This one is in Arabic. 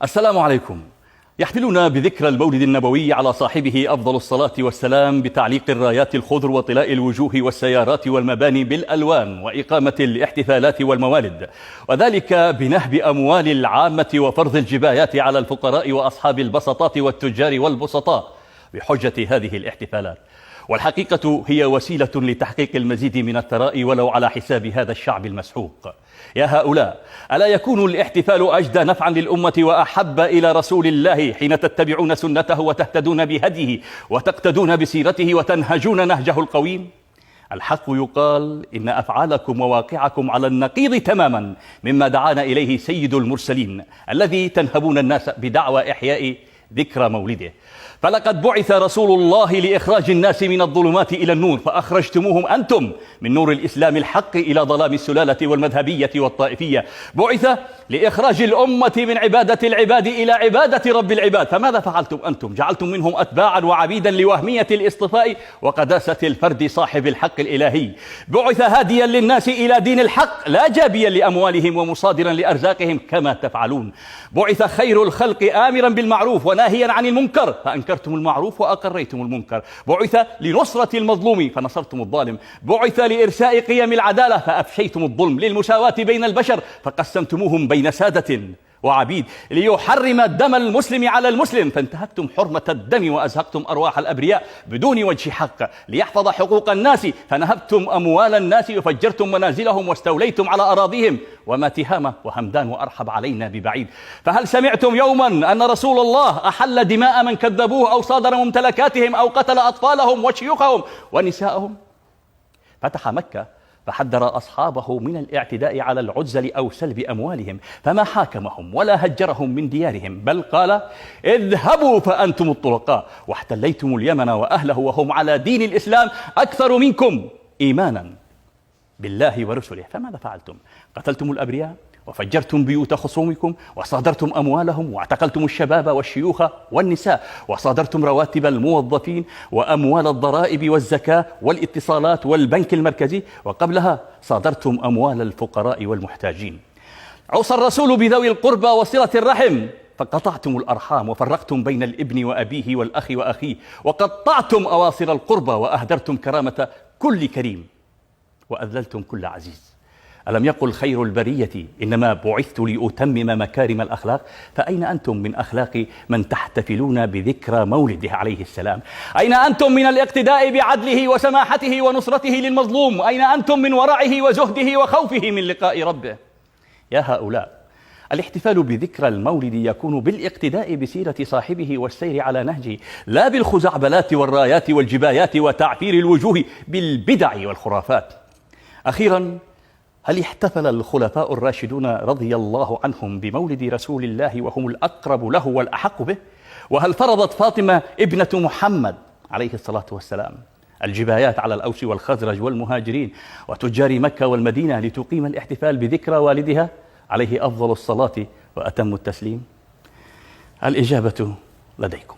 السلام عليكم. يحتفلون بذكرى المولد النبوي على صاحبه أفضل الصلاة والسلام بتعليق الرايات الخضر وطلاء الوجوه والسيارات والمباني بالألوان وإقامة الاحتفالات والموالد، وذلك بنهب أموال العامة وفرض الجبايات على الفقراء وأصحاب البسطات والتجار والبسطاء بحجة هذه الاحتفالات. والحقيقة هي وسيلة لتحقيق المزيد من الثراء ولو على حساب هذا الشعب المسحوق. يا هؤلاء، ألا يكون الاحتفال أجدى نفعا للأمة وأحب إلى رسول الله حين تتبعون سنته وتهتدون بهديه وتقتدون بسيرته وتنهجون نهجه القويم؟ الحق يقال إن أفعالكم وواقعكم على النقيض تماما مما دعانا إليه سيد المرسلين الذي تنهبون الناس بدعوى إحياء ذكرى مولده. فلقد بعث رسول الله لإخراج الناس من الظلمات إلى النور، فأخرجتموهم أنتم من نور الإسلام الحق إلى ظلام السلالة والمذهبية والطائفية. بعث لإخراج الأمة من عبادة العباد إلى عبادة رب العباد، فماذا فعلتم أنتم؟ جعلتم منهم أتباعا وعبيدا لوهمية الاصطفاء وقداسة الفرد صاحب الحق الإلهي. بعث هاديا للناس إلى دين الحق لا جابيا لأموالهم ومصادرا لأرزاقهم كما تفعلون. بعث خير الخلق آمرا بالمعروف وناهيا عن المنكر فأنكرتم المعروف وأقريتم المنكر. بعث لنصرة المظلوم فنصرتم الظالم. بعث لإرساء قيم العدالة فأفشيتم الظلم. للمساواة بين البشر فقسمتموهم بين سادة وعبيد. ليحرم دم المسلم على المسلم فانتهكتم حرمة الدم وأزهقتم أرواح الأبرياء بدون وجه حق. ليحفظ حقوق الناس فنهبتم أموال الناس وفجرتم منازلهم واستوليتم على أراضيهم. وما تهامة وهمدان وأرحب علينا ببعيد. فهل سمعتم يوما أن رسول الله أحل دماء من كذبوه أو صادر ممتلكاتهم أو قتل أطفالهم وشيوخهم ونساءهم؟ فتح مكة فحذر أصحابه من الاعتداء على العزل أو سلب أموالهم، فما حاكمهم ولا هجرهم من ديارهم، بل قال: اذهبوا فأنتم الطلقاء. واحتليتم اليمن وأهله وهم على دين الإسلام أكثر منكم إيمانا بالله ورسله، فماذا فعلتم؟ قتلتم الأبرياء وفجرتم بيوت خصومكم وصادرتم أموالهم واعتقلتم الشباب والشيوخ والنساء وصادرتم رواتب الموظفين وأموال الضرائب والزكاة والاتصالات والبنك المركزي، وقبلها صادرتم أموال الفقراء والمحتاجين. عصى الرسول بذوي القربى وصلة الرحم فقطعتم الأرحام وفرقتم بين الابن وأبيه والأخ وأخيه، وقطعتم أواصر القربى وأهدرتم كرامة كل كريم وأذللتم كل عزيز. ألم يقل خير البرية إنما بعثت لأتمم مكارم الأخلاق؟ فأين أنتم من أخلاق من تحتفلون بذكرى مولده عليه السلام؟ أين أنتم من الاقتداء بعدله وسماحته ونصرته للمظلوم؟ أين أنتم من ورعه وزهده وخوفه من لقاء ربه؟ يا هؤلاء، الاحتفال بذكرى المولد يكون بالاقتداء بسيرة صاحبه والسير على نهجه، لا بالخزعبلات والرايات والجبايات وتعفير الوجوه بالبدع والخرافات. أخيرا، هل احتفل الخلفاء الراشدون رضي الله عنهم بمولد رسول الله وهم الأقرب له والأحق به؟ وهل فرضت فاطمة ابنة محمد عليه الصلاة والسلام الجبايات على الأوس والخزرج والمهاجرين وتجار مكة والمدينة لتقيم الاحتفال بذكرى والدها عليه أفضل الصلاة وأتم التسليم؟ الإجابة لديكم.